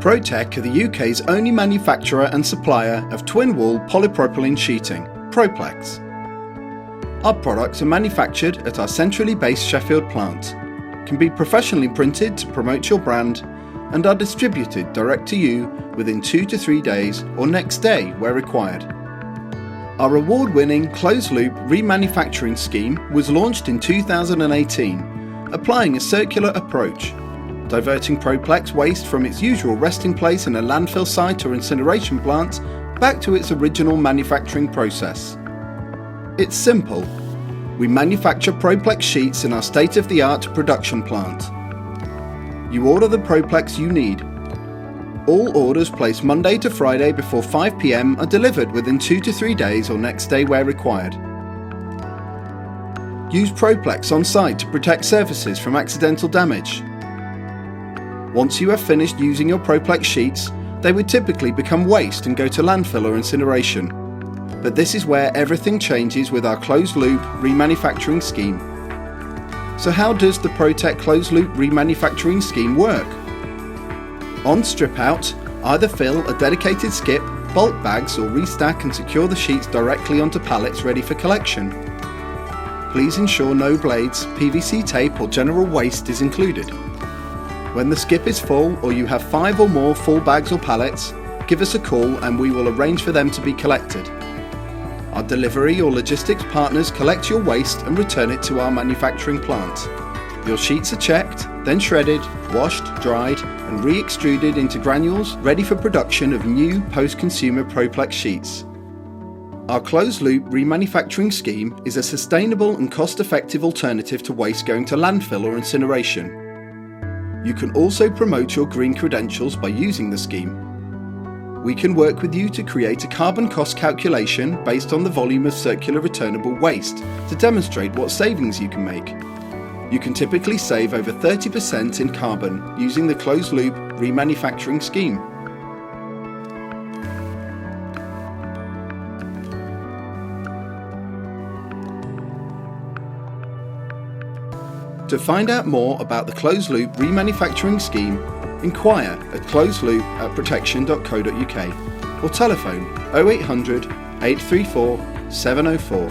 Protec are the UK's only manufacturer and supplier of twin-wall polypropylene sheeting, Proplex. Our products are manufactured at our centrally based Sheffield plant, can be professionally printed to promote your brand, and are distributed direct to you within 2 to 3 days or next day where required. Our award-winning ClosedLoop remanufacturing scheme was launched in 2018, applying a circular approach, diverting Proplex waste from its usual resting place in a landfill site or incineration plant back to its original manufacturing process. It's simple. We manufacture Proplex sheets in our state-of-the-art production plant. You order the Proplex you need. All orders placed Monday to Friday before 5 PM are delivered within 2 to 3 days or next day where required. Use Proplex on site to protect surfaces from accidental damage. Once you have finished using your Proplex sheets, they would typically become waste and go to landfill or incineration. But this is where everything changes with our ClosedLoop remanufacturing scheme. So how does the Protec ClosedLoop remanufacturing scheme work? On strip out, either fill a dedicated skip, bulk bags, or restack and secure the sheets directly onto pallets ready for collection. Please ensure no blades, PVC tape or general waste is included. When the skip is full or you have 5 or more full bags or pallets, give us a call and we will arrange for them to be collected. Our delivery or logistics partners collect your waste and return it to our manufacturing plant. Your sheets are checked, then shredded, washed, dried and re-extruded into granules ready for production of new post-consumer Proplex sheets. Our ClosedLoop remanufacturing scheme is a sustainable and cost-effective alternative to waste going to landfill or incineration. You can also promote your green credentials by using the scheme. We can work with you to create a carbon cost calculation based on the volume of circular returnable waste to demonstrate what savings you can make. You can typically save over 30% in carbon using the ClosedLoop remanufacturing scheme. To find out more about the ClosedLoop remanufacturing scheme, inquire at closedloop@protection.co.uk or telephone 0800 834 704.